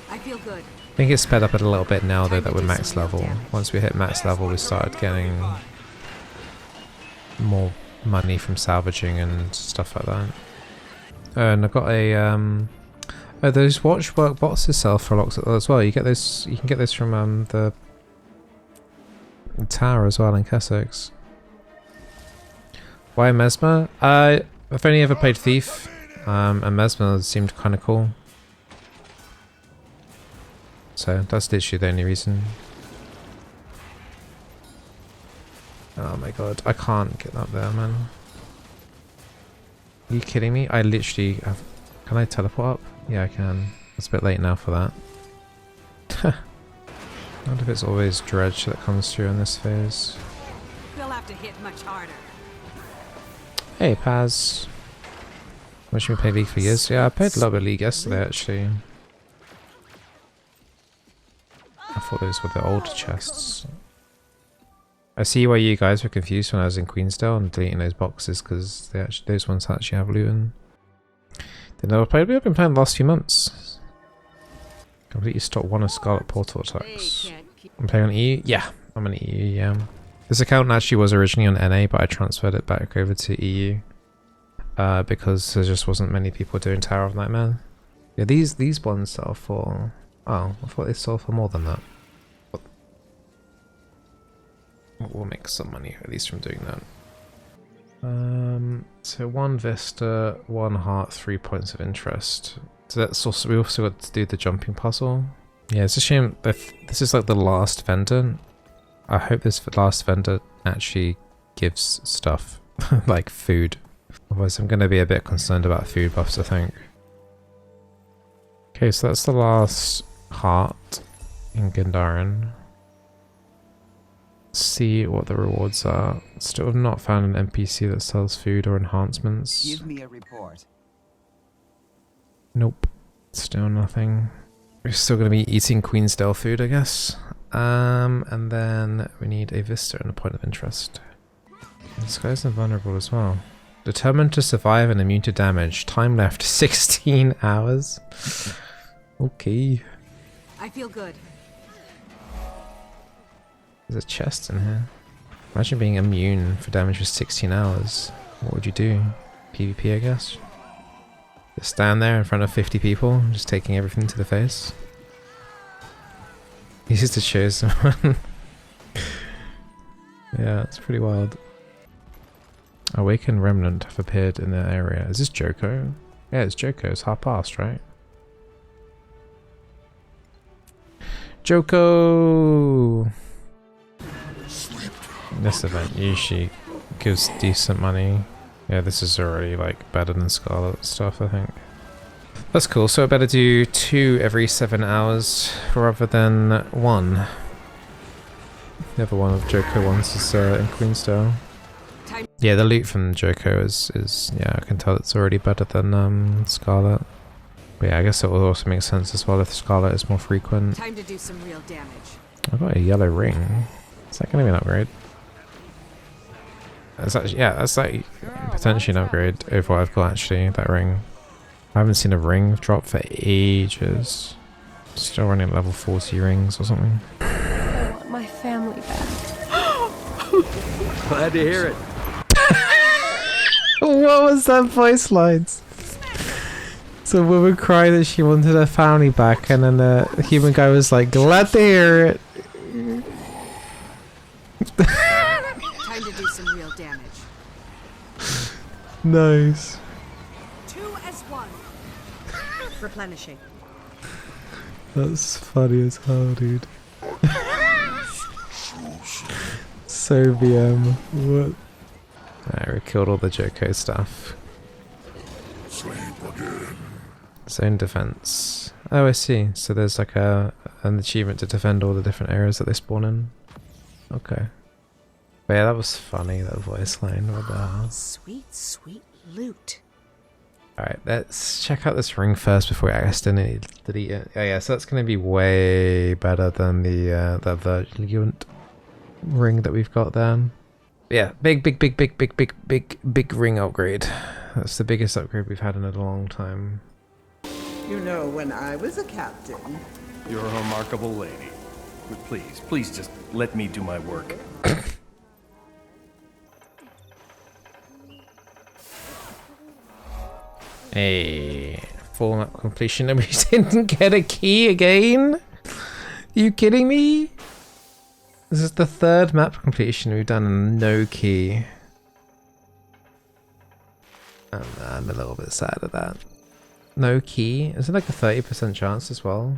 I feel good. I think it's sped up a little bit now though that we're max level. Once we hit max level we started getting more money from salvaging and stuff like that. Oh, and I got a oh, those watchwork boxes sell for locks as well. You get those. You can get those from the tower as well in Kessex. Why Mesmer? I've only ever played Thief, and Mesmer seemed kind of cool. So that's literally the only reason. Oh my god, I can't get up there, man. Are you kidding me? I literally have... Can I teleport up? Yeah, I can. It's a bit late now for that. I wonder if it's always dredge that comes through in this phase. We'll have to hit much harder. Hey, Paz. Watching me play League for years. Yeah, I played a little bit of League yesterday, actually. I thought those were the old chests. I see why you guys were confused when I was in Queensdale and deleting those boxes, because those ones actually have loot in. They never played. I've been playing the last few months. Completely stopped one of Scarlet Portal attacks. I'm playing on EU? Yeah, I'm on EU, yeah. This account actually was originally on NA, but I transferred it back over to EU. Because there just wasn't many people doing Tower of Nightmare. Yeah, these ones sell for... Oh, I thought they sold for more than that. We'll make some money, at least from doing that. So 1 Vista, 1 Heart, 3 points of interest. So that's also, we also got to do the jumping puzzle. Yeah, it's a shame that this is like the last vendor. I hope this last vendor actually gives stuff, like food. Otherwise I'm going to be a bit concerned about food buffs, I think. Okay, so that's the last heart in Gendarran. See what the rewards are. Still have not found an NPC that sells food or enhancements. Give me a report. Nope. Still nothing. We're still going to be eating Queensdale food, I guess. And then we need a Vista and a point of interest. This guy's invulnerable as well. Determined to survive and immune to damage. Time left 16 hours. Okay. I feel good. There's a chest in here. Imagine being immune for damage for 16 hours. What would you do? PvP, I guess? Just stand there in front of 50 people, just taking everything to the face. He used to choose someone. Yeah, it's pretty wild. Awakened Remnant have appeared in the area. Is this Joko? Yeah, it's Joko. It's half past, right? Joko! This event usually gives decent money. Yeah, this is already like better than Scarlet stuff, I think. That's cool, so I better do 2 every 7 hours rather than 1. The other one of Joko ones is in Queensdale. Yeah, the loot from Joko is yeah, I can tell it's already better than Scarlet. But yeah, I guess it will also make sense as well if Scarlet is more frequent. Time to do some real damage. I got a yellow ring. Is that going to be an upgrade? That's actually, yeah, that's like potentially an upgrade over what I've got actually, that ring. I haven't seen a ring drop for ages. Still running level 40 rings or something. I want my family back. Glad to hear it. What was that voice lines? So a woman cried that she wanted her family back, and then the human guy was like, glad to hear it. Time to do some real damage. Nice. 2 as 1. Replenishing. That's funny as hell, dude. So VM. What? Alright, we killed all the Joko stuff. Zone defense. Oh, I see. So there's like an achievement to defend all the different areas that they spawn in. Okay. But yeah, that was funny, that voice line. What the hell? Sweet, sweet loot. Alright, let's check out this ring first before we accidentally delete it. Oh yeah, so that's going to be way better than the that Virgilient ring that we've got then. Yeah, big ring upgrade. That's the biggest upgrade we've had in a long time. You know, when I was a captain. You're a remarkable lady. But please just let me do my work. Hey, full map completion and we didn't get a key again? Are you kidding me? This is the third map completion we've done and no key. I'm a little bit sad at that. No key? Is it like a 30% chance as well?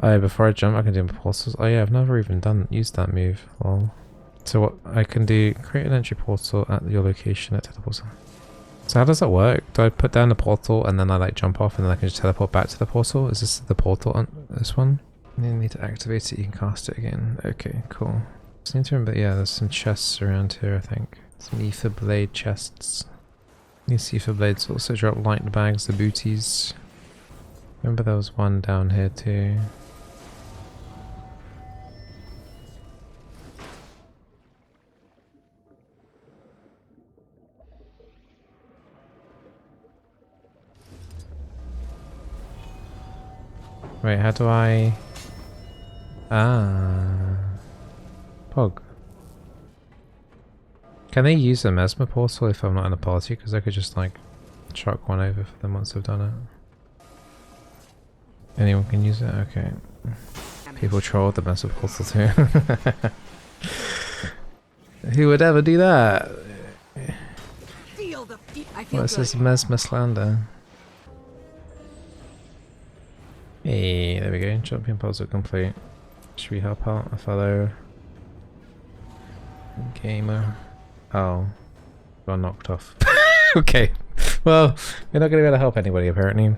Oh, before I jump I can do portals. Oh yeah, I've never even used that move. Well, so what I can do, create an entry portal at your location at teleporter. So how does that work? Do I put down the portal and then I like jump off and then I can just teleport back to the portal? Is this the portal on this one? You need to activate it, you can cast it again. Okay, cool. Just need to remember, yeah, there's some chests around here, I think. Some ether blade chests. These ether blades also drop light bags, the booties. Remember there was one down here too. Wait, how do I... Pog. Can they use a mesmer portal if I'm not in a party? Because I could just like chuck one over for them once I've done it. Anyone can use it? Okay. People troll the mesmer portal too. Who would ever do that? What's this mesmer slander? Hey, there we go. Champion puzzle complete. Should we help out a fellow gamer? Oh, got knocked off. Okay, well, we're not going to be able to help anybody apparently.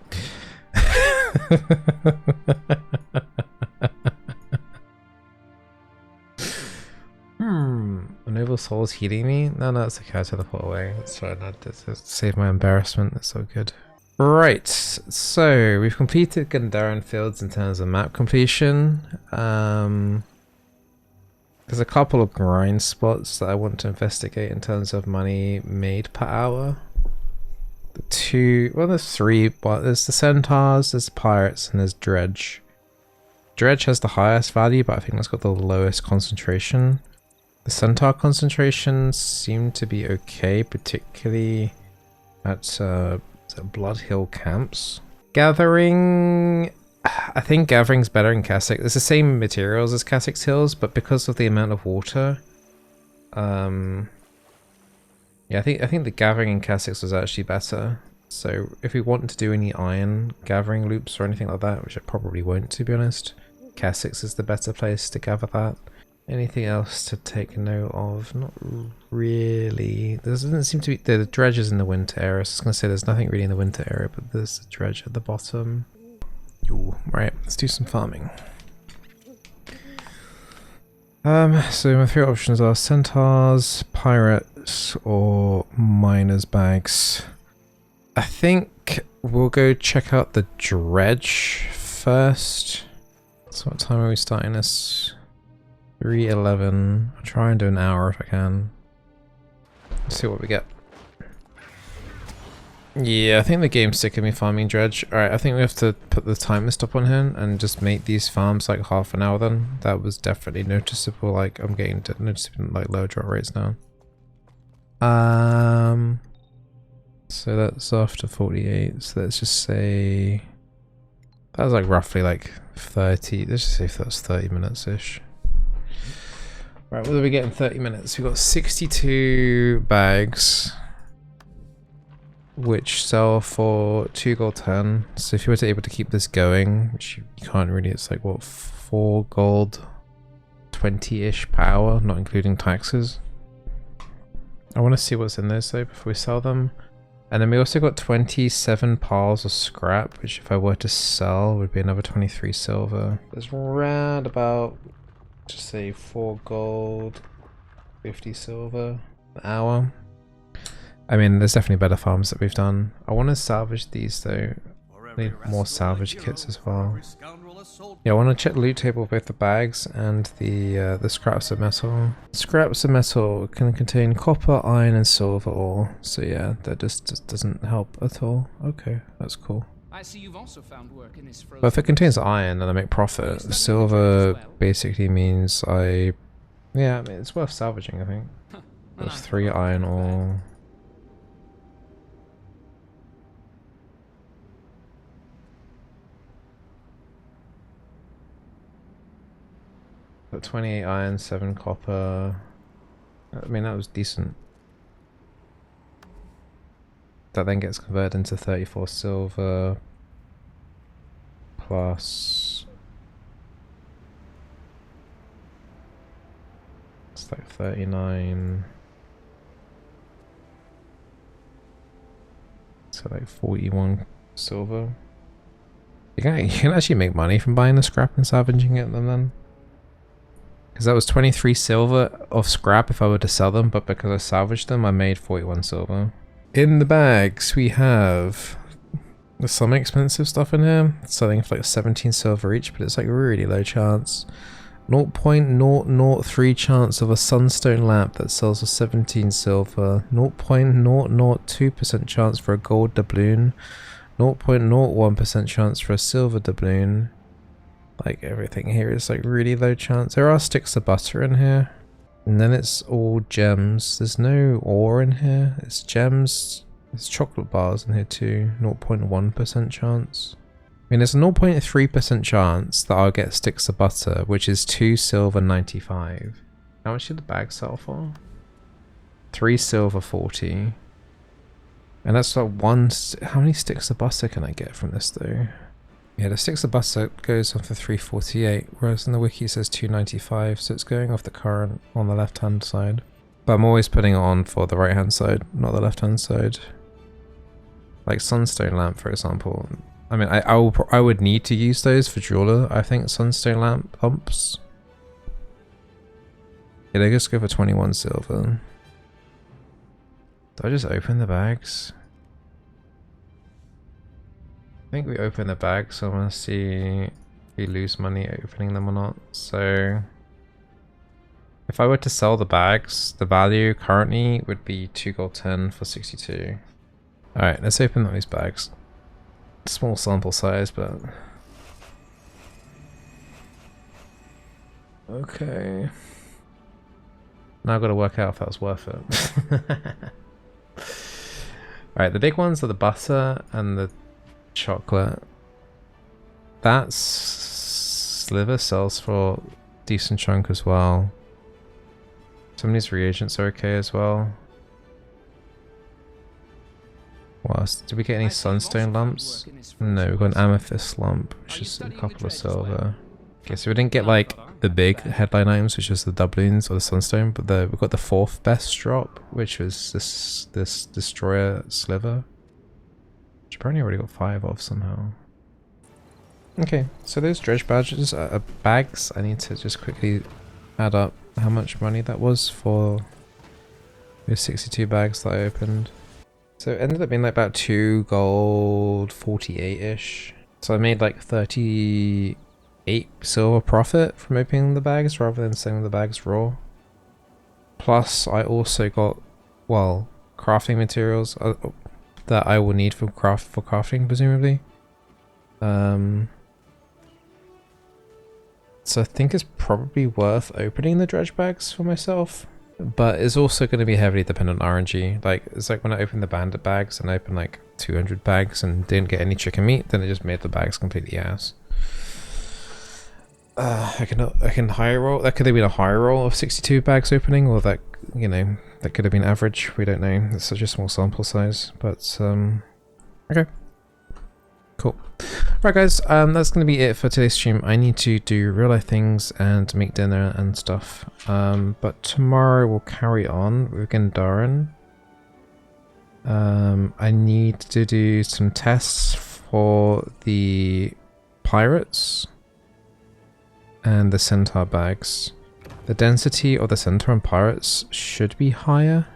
A noble soul's healing me? No, it's okay. I teleport away. That's fine. I just save my embarrassment. That's all good. Right, so we've completed Gendarran Fields in terms of map completion. There's a couple of grind spots that I want to investigate in terms of money made per hour. There's three, but there's the centaurs, there's the pirates, and there's dredge. Dredge has the highest value, but I think that's got the lowest concentration. The centaur concentrations seem to be okay, particularly at Blood Hill camps. Gathering, I think gathering's better in Kasich. It's the same materials as Kasich's Hills, but because of the amount of water, yeah, I think the gathering in Kasich's was actually better. So if we want to do any iron gathering loops or anything like that, which I probably won't, to be honest, Kasich's is the better place to gather that. Anything else to take note of? Not really. There doesn't seem to be... The dredge is in the winter area. So I was going to say there's nothing really in the winter area, but there's a dredge at the bottom. Ooh, right, let's do some farming. So my three options are centaurs, pirates, or miners' bags. I think we'll go check out the dredge first. So what time are we starting this? 3:11. I'll try and do an hour if I can. Let's see what we get. Yeah, I think the game's sick of me farming dredge. Alright, I think we have to put the timer stop on here and just make these farms like half an hour then. That was definitely noticeable, like I'm getting noticeable like low drop rates now. So that's after 48, so let's just say that was like roughly like 30, let's just say if that's 30 minutes-ish. Right, what do we get in 30 minutes? We've got 62 bags, which sell for 2 gold 10. So if you were to able to keep this going, which you can't really, it's like what, 4 gold 20-ish per hour, not including taxes. I want to see what's in this though before we sell them. And then we also got 27 piles of scrap, which if I were to sell would be another 23 silver. There's round about, just say 4 gold, 50 silver an hour. I mean, there's definitely better farms that we've done. I want to salvage these though. I need more salvage kits as well. Yeah, I want to check the loot table, both the bags and the scraps of metal. Scraps of metal can contain copper, iron, and silver ore. So yeah, that just doesn't help at all. Okay, that's cool. I see you've also found work in this But if it contains iron, then I make profit. Silver basically means yeah, I mean, it's worth salvaging, I think. There's 3 iron ore. Got 28 iron, 7 copper. I mean, that was decent. That then gets converted into 34 silver. Plus... it's like 39. So like 41 silver. You can actually make money from buying the scrap and salvaging it then. Because that was 23 silver of scrap if I were to sell them, but because I salvaged them, I made 41 silver. In the bags, we have some expensive stuff in here. It's selling for like 17 silver each, but it's like really low chance. 0.003 chance of a sunstone lamp that sells for 17 silver. 0.002% chance for a gold doubloon. 0.01% chance for a silver doubloon. Like everything here is like really low chance. There are sticks of butter in here. And then it's all gems. There's no ore in here. It's gems. There's chocolate bars in here too. 0.1% chance. I mean, there's a 0.3% chance that I'll get sticks of butter, which is 2 silver 95. How much did the bag sell for? 3 silver 40. And that's like how many sticks of butter can I get from this though? Yeah, the sticks of butter goes on for 348, whereas in the wiki it says 295, so it's going off the current on the left hand side. But I'm always putting it on for the right hand side, not the left hand side. Like sunstone lamp, for example. I mean, I would need to use those for jeweler, I think, sunstone lamp pumps. Yeah, they just go for 21 silver. Do I just open the bags? I think we open the bag, so I want to see if we lose money opening them or not. So if I were to sell the bags, the value currently would be 2 gold 10 for 62. Alright, let's open up these bags. Small sample size, but... okay. Now I've got to work out if that was worth it. Alright, the big ones are the butter and the chocolate. That sliver sells for a decent chunk as well. Some of these reagents are okay as well. What else? Did we get any sunstone lumps? No, we got an amethyst lump, which is a couple of silver. Okay, so we didn't get like the big headline items, which is the doubloons or the sunstone, but we got the 4th best drop, which was this destroyer sliver. Which apparently I already got 5 of somehow. Okay, so those dredge badges are bags. I need to just quickly add up how much money that was for those 62 bags that I opened. So it ended up being like about 2 gold 48-ish. So I made like 38 silver profit from opening the bags rather than selling the bags raw. Plus I also got, well, crafting materials that I will need for crafting, presumably. So I think it's probably worth opening the dredge bags for myself, but it's also going to be heavily dependent on RNG. Like, it's like when I opened the bandit bags and I opened like 200 bags and didn't get any chicken meat, then it just made the bags completely ass. I can high roll. That could have been a high roll of 62 bags opening, or that, you know, that could have been average. We don't know. It's such a small sample size, but okay, cool. Right, guys, that's gonna be it for today's stream. I need to do real life things and make dinner and stuff. But tomorrow we'll carry on with Gendarran. I need to do some tests for the pirates and the centaur bags. The density of the centaur and pirates should be higher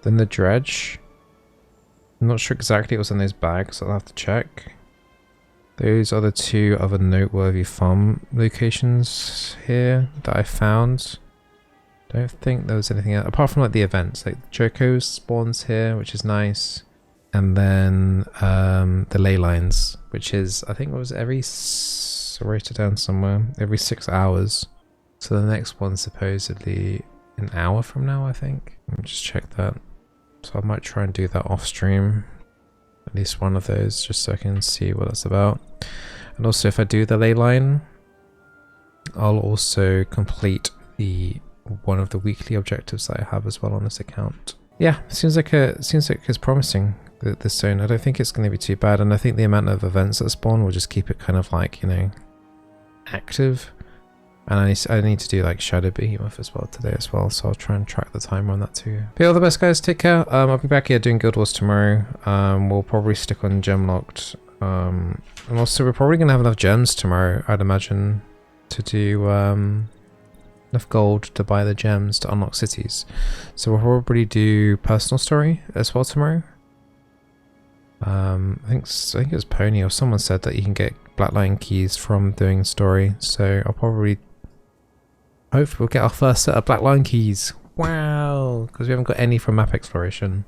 than the dredge. I'm not sure exactly what's in those bags, I'll have to check. Those are the two other noteworthy farm locations here that I found. Don't think there was anything else, apart from like the events, like Joko's spawns here, which is nice. And then the ley lines, which is, I think it was write it down somewhere, every 6 hours. So the next one's supposedly an hour from now, I think. Let me just check that. So I might try and do that off stream. At least one of those, just so I can see what that's about. And also if I do the ley line, I'll also complete one of the weekly objectives that I have as well on this account. Yeah, seems like it's promising, this zone. I don't think it's going to be too bad, and I think the amount of events that spawn will just keep it kind of like, you know, active. And I need to do like Shadow Behemoth as well today as well, so I'll try and track the timer on that too. But all the best, guys, take care. I'll be back here doing Guild Wars tomorrow. We'll probably stick on Gemlocked. And also we're probably going to have enough gems tomorrow, I'd imagine, to do enough gold to buy the gems to unlock cities. So we'll probably do personal story as well tomorrow. I think it was Pony or someone said that you can get Black Lion keys from doing story, so I'll probably hopefully we'll get our first set of Black Lion keys. Wow, because we haven't got any from map exploration,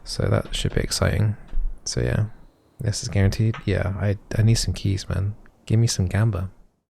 so that should be exciting. So yeah, this is guaranteed. Yeah, I need some keys, man. Give me some gamba.